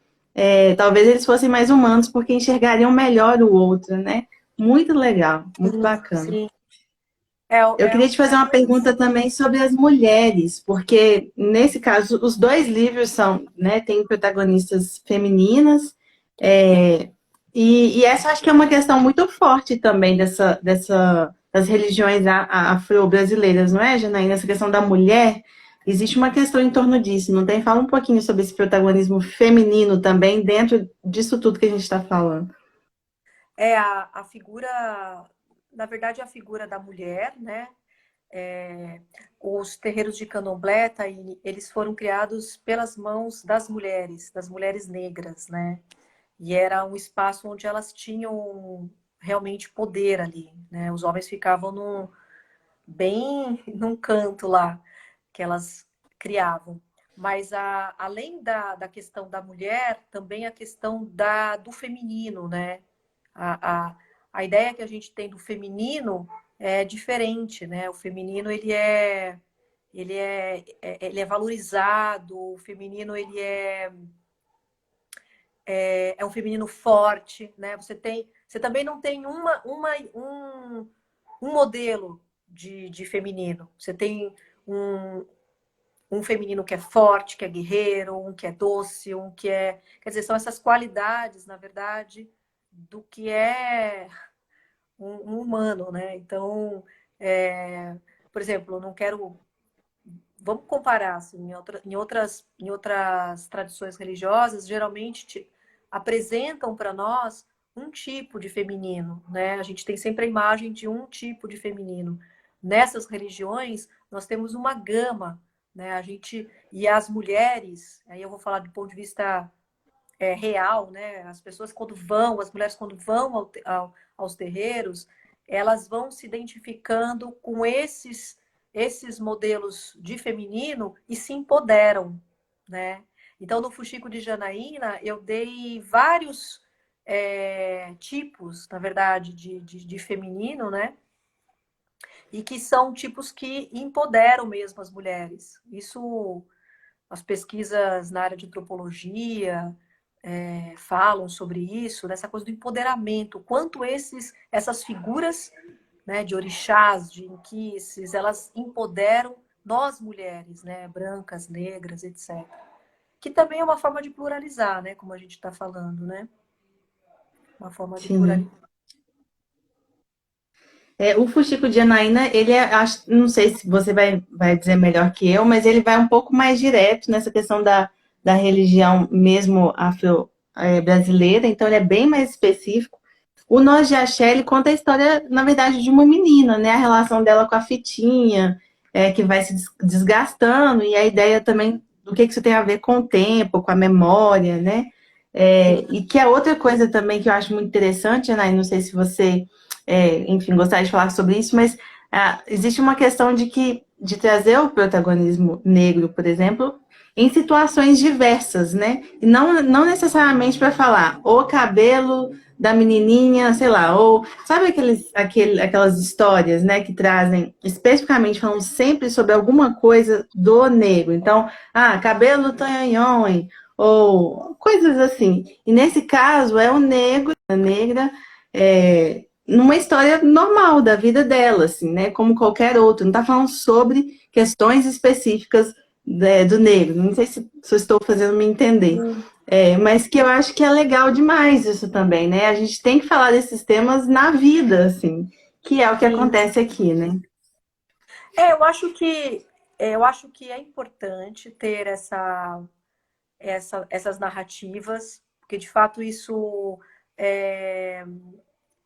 talvez eles fossem mais humanos, porque enxergariam melhor o outro, né? Muito legal, muito Sim, bacana. sim. Eu queria te fazer uma pergunta também sobre as mulheres, porque nesse caso os dois livros são, né, tem protagonistas femininas, e essa acho que é uma questão muito forte também das religiões afro-brasileiras, não é, Janaína? Essa questão da mulher, existe uma questão em torno disso, não tem? Fala um pouquinho sobre esse protagonismo feminino também dentro disso tudo que a gente está falando. A figura, na verdade, a figura da mulher, né? Os terreiros de candomblé, eles foram criados pelas mãos das mulheres negras, né? E era um espaço onde elas tinham realmente poder ali, né? Os homens ficavam bem num canto lá que elas criavam. Mas além da questão da mulher, também a questão do feminino, né? A, a, a ideia que a gente tem do feminino é diferente, né? O feminino ele é valorizado, o feminino é um feminino forte, né? Você também não tem um modelo de feminino. Você tem um feminino que é forte, que é guerreiro, um que é doce, um que é. Quer dizer, são essas qualidades, na verdade, do que é um humano, né? Então, por exemplo, eu não quero. Vamos comparar, assim, em outras tradições religiosas, geralmente apresentam para nós um tipo de feminino, né? A gente tem sempre a imagem de um tipo de feminino. Nessas religiões, nós temos uma gama, né? E as mulheres, aí eu vou falar do ponto de vista real, né? As mulheres quando vão aos terreiros, elas vão se identificando com esses modelos de feminino e se empoderam, né? Então, no Fuxico de Janaína, eu dei vários tipos, na verdade, de feminino, né? E que são tipos que empoderam mesmo as mulheres. Isso, as pesquisas na área de antropologia falam sobre isso, dessa coisa do empoderamento, quanto essas figuras, né, de orixás, de inquices, elas empoderam nós mulheres, né, brancas, negras, etc. Que também é uma forma de pluralizar, né, como a gente está falando, né? Uma forma de Sim. pluralizar. O fuxico de Anaína, ele não sei se você vai dizer melhor que eu, mas ele vai um pouco mais direto nessa questão da religião mesmo afro-brasileira, então ele é bem mais específico. O Nós de Axé, ele conta a história, na verdade, de uma menina, né? A relação dela com a fitinha, que vai se desgastando, e a ideia também do que isso tem a ver com o tempo, com a memória, né? E que é outra coisa também que eu acho muito interessante, Anaína, não sei se você enfim, gostaria de falar sobre isso, mas existe uma questão de trazer o protagonismo negro, por exemplo, em situações diversas, né? E não necessariamente para falar o cabelo da menininha, sei lá, ou sabe aquelas histórias, né, que trazem especificamente falando sempre sobre alguma coisa do negro. Então, cabelo tanhonhon, ou coisas assim. E nesse caso é o negro, a negra, numa história normal da vida dela, assim, né? Como qualquer outro. Não está falando sobre questões específicas do negro. Não sei se eu estou fazendo me entender. Mas que eu acho que é legal demais isso também, né? A gente tem que falar desses temas na vida, assim, que é o que Sim. acontece aqui, né? Eu acho que é importante ter essas narrativas, porque de fato é,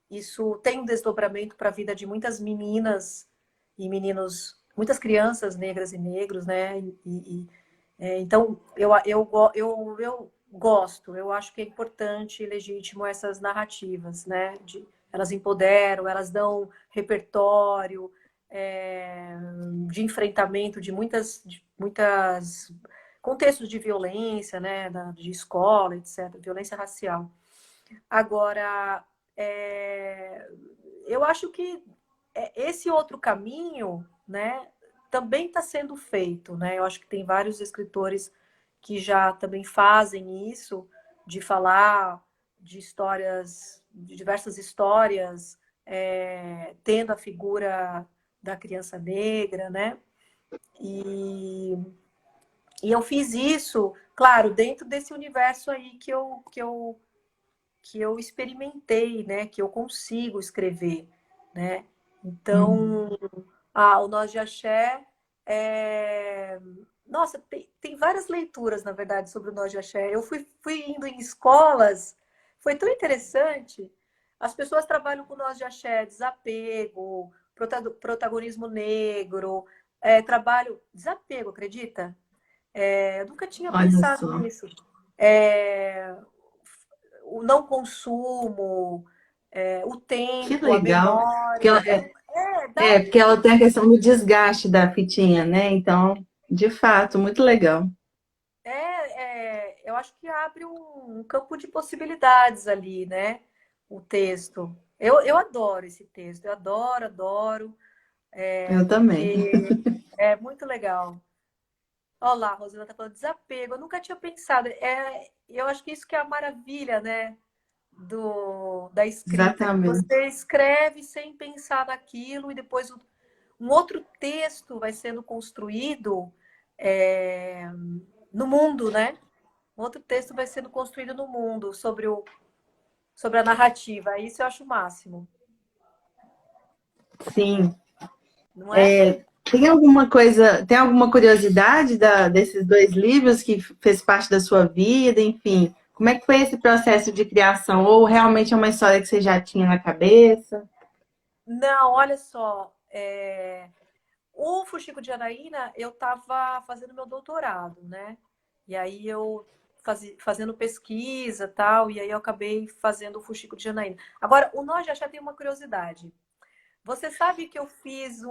isso tem um desdobramento para a vida de muitas meninas e meninos, muitas crianças negras e negros, né? Então, eu gosto, eu acho que é importante e legítimo essas narrativas, né? Elas empoderam, elas dão repertório é, de enfrentamento de muitas contextos de violência, né? De escola, etc., violência racial. Agora, é, eu acho que esse outro caminho, né, também está sendo feito, né? Eu acho que tem vários escritores que já também fazem isso, de falar de histórias, de diversas histórias, tendo a figura da criança negra, né? E, e eu fiz isso, claro, dentro desse universo aí que eu experimentei, né? Que eu consigo escrever, né? Uhum. Então, o Nós de Axé é... Nossa, tem várias leituras, na verdade, sobre o Nós de Axé. Eu fui indo em escolas, foi tão interessante. As pessoas trabalham com Nós de Axé, desapego, protagonismo negro, desapego, acredita? Eu nunca tinha Olha pensado só, nisso. É, o não consumo, o que tempo, a legal. Porque ela, memória. Dá porque ela tem a questão do desgaste da fitinha, né? Então, de fato, muito legal. eu acho que abre um campo de possibilidades ali, né? O texto. Eu adoro esse texto, eu adoro, adoro, Eu também. porque é muito legal. Olha lá, a Rosana está falando desapego. Eu nunca tinha pensado. Eu acho que isso que é a maravilha, né? Da escrita, que Exatamente. você escreve sem pensar naquilo e depois um outro texto vai sendo construído é, no mundo, né? Um outro texto vai sendo construído no mundo sobre a narrativa. Isso eu acho o máximo, Sim. não é? Tem alguma coisa, tem alguma curiosidade desses dois livros que fez parte da sua vida, enfim? Como é que foi esse processo de criação? Ou realmente é uma história que você já tinha na cabeça? Não, olha só. O Fuxico de Janaína, eu estava fazendo meu doutorado, né? E aí eu fazendo pesquisa tal, e aí eu acabei fazendo o Fuxico de Janaína. Agora, o Nós de Axé tem uma curiosidade. Você sabe que eu fiz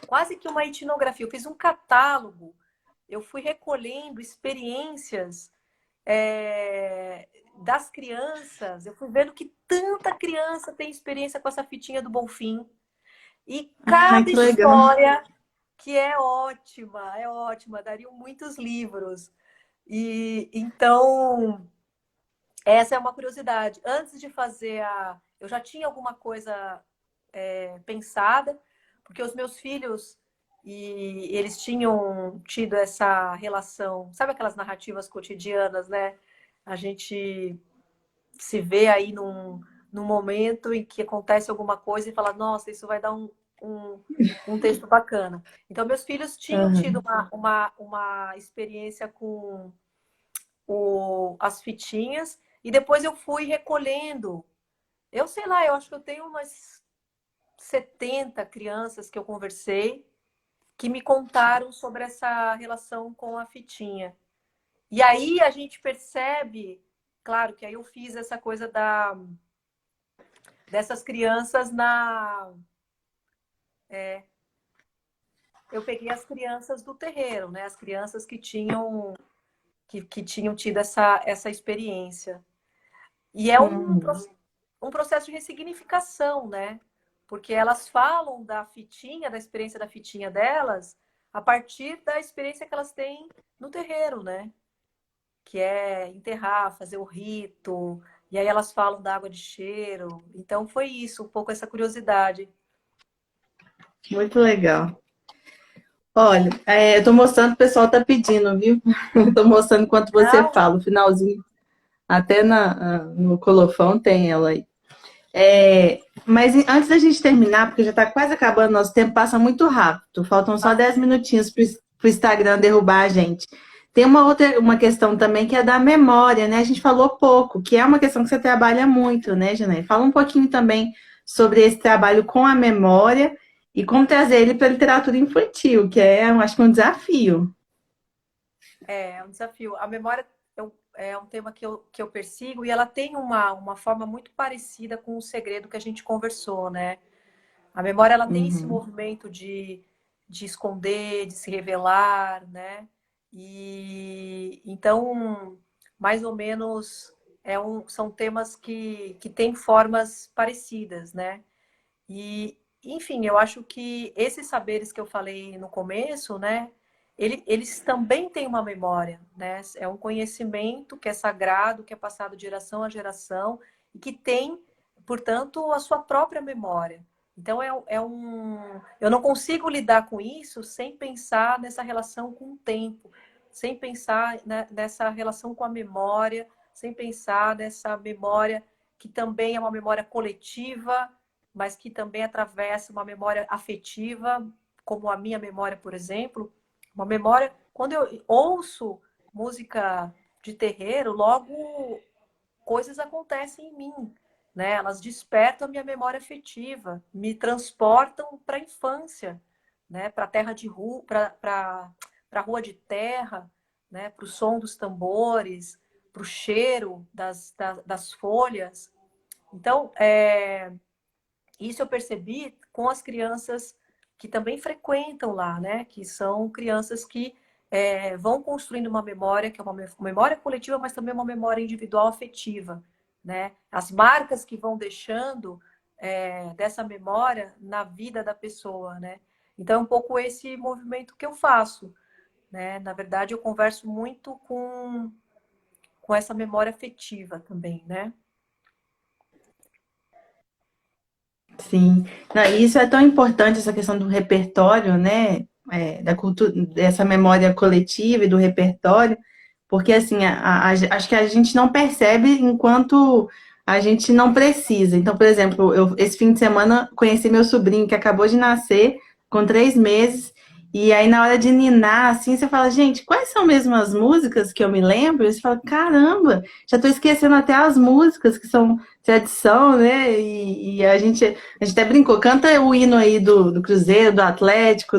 quase que uma etnografia, eu fiz um catálogo, eu fui recolhendo experiências das crianças, eu fui vendo que tanta criança tem experiência com essa fitinha do Bonfim. E Ai, cada que legal. história que é ótima, dariam muitos livros. E então, essa é uma curiosidade. Antes de fazer eu já tinha alguma coisa pensada, porque os meus filhos e eles tinham tido essa relação, sabe aquelas narrativas cotidianas, né? A gente se vê aí num momento em que acontece alguma coisa e fala, nossa, isso vai dar um, um texto bacana. Então, meus filhos tinham tido Aham. uma experiência com as fitinhas e depois eu fui recolhendo. Eu sei lá, eu acho que eu tenho umas 70 crianças que eu conversei que me contaram sobre essa relação com a fitinha. E aí a gente percebe, claro que aí eu fiz essa coisa dessas crianças eu peguei as crianças do terreiro, né? As crianças que tinham tido essa experiência. E é Uhum. um processo de ressignificação, né? Porque elas falam da fitinha, da experiência da fitinha delas, a partir da experiência que elas têm no terreiro, né? Que é enterrar, fazer o rito, e aí elas falam da água de cheiro. Então foi isso, um pouco essa curiosidade. Muito legal. Olha, eu tô mostrando, o pessoal tá pedindo, viu? Eu tô mostrando enquanto você Não, fala, o finalzinho, até no colofão tem ela aí. Mas antes da gente terminar, porque já está quase acabando, nosso tempo passa muito rápido. Faltam só 10 minutinhos para o Instagram derrubar a gente. Tem uma questão também que é da memória, né? A gente falou pouco, que é uma questão que você trabalha muito, né, Janaína? Fala um pouquinho também sobre esse trabalho com a memória e como trazer ele para a literatura infantil, que eu acho que é um desafio. é um desafio. A memória é um tema que eu persigo e ela tem uma forma muito parecida com o segredo que a gente conversou, né? A memória ela tem esse Uhum. movimento de esconder, de se revelar, né? E então, mais ou menos, são temas que têm formas parecidas, né? E, enfim, eu acho que esses saberes que eu falei no começo, né? Eles também têm uma memória, né? É um conhecimento que é sagrado, que é passado de geração a geração e que tem, portanto, a sua própria memória. Então, eu não consigo lidar com isso sem pensar nessa relação com o tempo, sem pensar nessa relação com a memória, sem pensar nessa memória que também é uma memória coletiva, mas que também atravessa uma memória afetiva, como a minha memória, por exemplo. Uma memória, quando eu ouço música de terreiro, logo coisas acontecem em mim, né? Elas despertam a minha memória afetiva, me transportam para a infância, né? Para a terra de rua, para a rua de terra, né? Para o som dos tambores, para o cheiro das folhas. Então, isso eu percebi com as crianças que também frequentam lá, né? Que são crianças que vão construindo uma memória, que é uma memória coletiva, mas também uma memória individual afetiva, né? As marcas que vão deixando dessa memória na vida da pessoa, né? Então, é um pouco esse movimento que eu faço, né? Na verdade, eu converso muito com essa memória afetiva também, né? Sim, não, e isso é tão importante, essa questão do repertório, né? Da cultura, dessa memória coletiva e do repertório, porque assim, acho que a gente não percebe enquanto a gente não precisa. Então, por exemplo, eu esse fim de semana conheci meu sobrinho que acabou de nascer, com 3 meses, e aí na hora de ninar, assim, você fala, gente, quais são mesmo as músicas que eu me lembro? E você fala, caramba, já tô esquecendo até as músicas que são tradição, né? E a gente até brincou, canta o hino aí do Cruzeiro, do Atlético,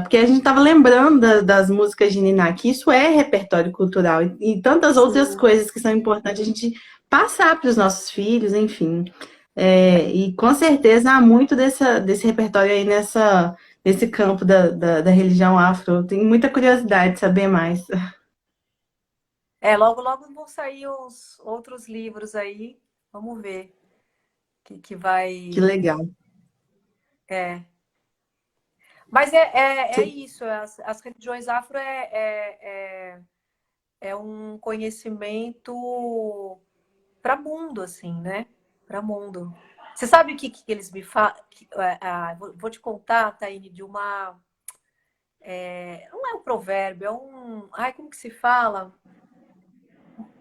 porque a gente estava lembrando das músicas de Niná, que isso é repertório cultural e tantas outras Sim. coisas que são importantes a gente passar para os nossos filhos, enfim. E com certeza há muito desse repertório aí nesse campo da religião afro. Eu tenho muita curiosidade de saber mais. Logo, logo vão sair os outros livros aí. Vamos ver que Que vai. legal. É. Mas é isso. As religiões afro é um conhecimento para mundo, assim, né? Para mundo. Você sabe o que eles me falam? Vou te contar, Taine, de uma. Não é um provérbio, é um. Ai, como que se fala?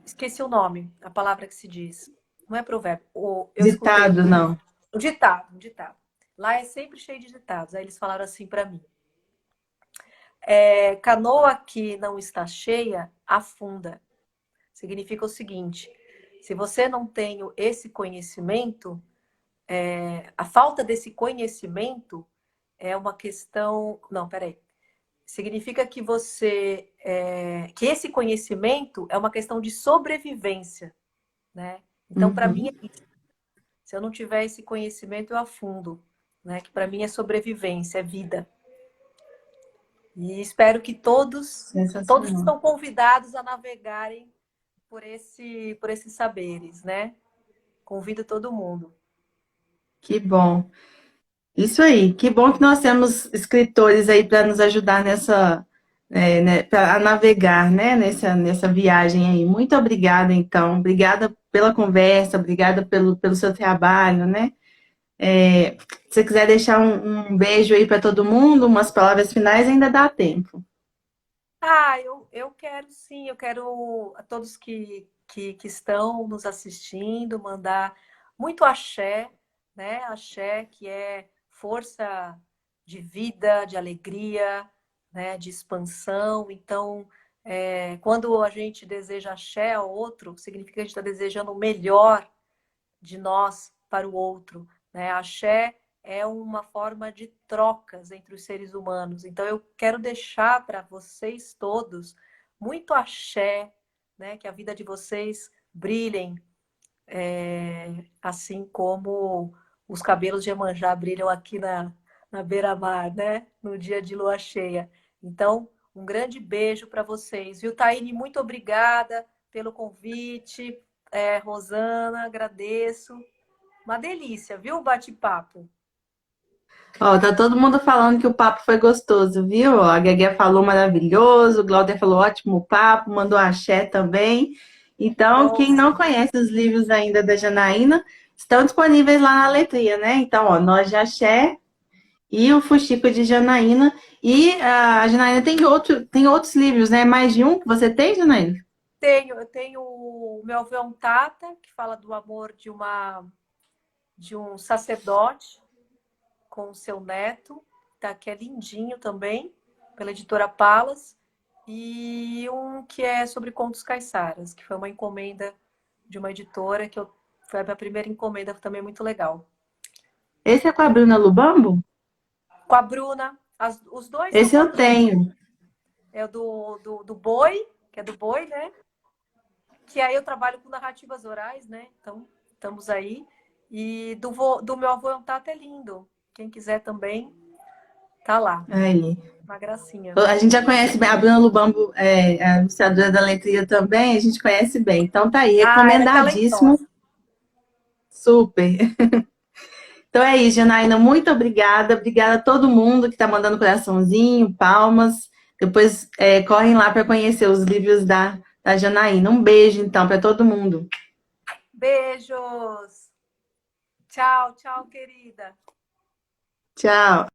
Esqueci o nome, a palavra que se diz. Não é provérbio. Eu escutei Ditado, não. um ditado, um ditado. Lá é sempre cheio de ditados. Aí eles falaram assim para mim: canoa que não está cheia, afunda. Significa o seguinte: se você não tem esse conhecimento, a falta desse conhecimento é uma questão. Não, peraí. Significa que que esse conhecimento é uma questão de sobrevivência, né? Então, para mim, Uhum. se eu não tiver esse conhecimento, eu afundo, né? Que para mim é sobrevivência, é vida. E espero que todos Sensacional. estão convidados a navegarem por esses saberes, né? Convido todo mundo. Que bom. Isso aí, que bom que nós temos escritores aí para nos ajudar né, a navegar, né, nessa viagem aí. Muito obrigada, então. Obrigada pela conversa, obrigada pelo seu trabalho, né? Se você quiser deixar um beijo aí para todo mundo, umas palavras finais, ainda dá tempo. Eu quero sim, eu quero a todos que estão nos assistindo mandar muito axé, né? Axé, que é força de vida, de alegria, né? De expansão. Então, quando a gente deseja axé ao outro, significa que a gente está desejando o melhor de nós para o outro, né? Axé é uma forma de trocas entre os seres humanos. Então eu quero deixar para vocês todos muito axé, né? Que a vida de vocês brilhem, assim como os cabelos de Iemanjá brilham aqui na beira-mar, né? No dia de lua cheia. Então, um grande beijo para vocês. Viu, Taine? Muito obrigada pelo convite. Rosana, agradeço. Uma delícia, viu, o bate-papo? Ó, tá todo mundo falando que o papo foi gostoso, viu? Ó, a Guegué falou maravilhoso, o Glauder falou ótimo papo, mandou axé também. Então, Bom, quem não conhece os livros ainda da Janaína, estão disponíveis lá na letria, né? Então, ó, Nós de Axé e o Fuxico de Janaína. E a Janaína tem outros livros, né? Mais de um que você tem, Janaína? eu tenho o Meu Avô é um Tata, que fala do amor de um sacerdote com o seu neto, tá? Que é lindinho também, pela editora Palas. E um que é sobre contos caiçaras, que foi uma encomenda de uma editora, foi a minha primeira encomenda, também muito legal. Esse é com a Bruna Lubambo? Com a Bruna, os dois são Esse com a eu Bruna. tenho. É o do Boi, que é do Boi, né? Que aí eu trabalho com narrativas orais, né? Então, estamos aí. E do meu avô é um tato é lindo. Quem quiser também, tá lá. Aí. Uma gracinha. A gente já conhece bem, a Bruna Lubambo é a anunciadora da letria também, a gente conhece bem. Então tá aí, Ela é recomendadíssimo, talentosa. super. Então é isso, Janaína, muito obrigada. Obrigada a todo mundo que está mandando coraçãozinho, palmas. Depois correm lá para conhecer os livros da Janaína. Um beijo, então, para todo mundo. Beijos. Tchau, tchau, querida. Tchau.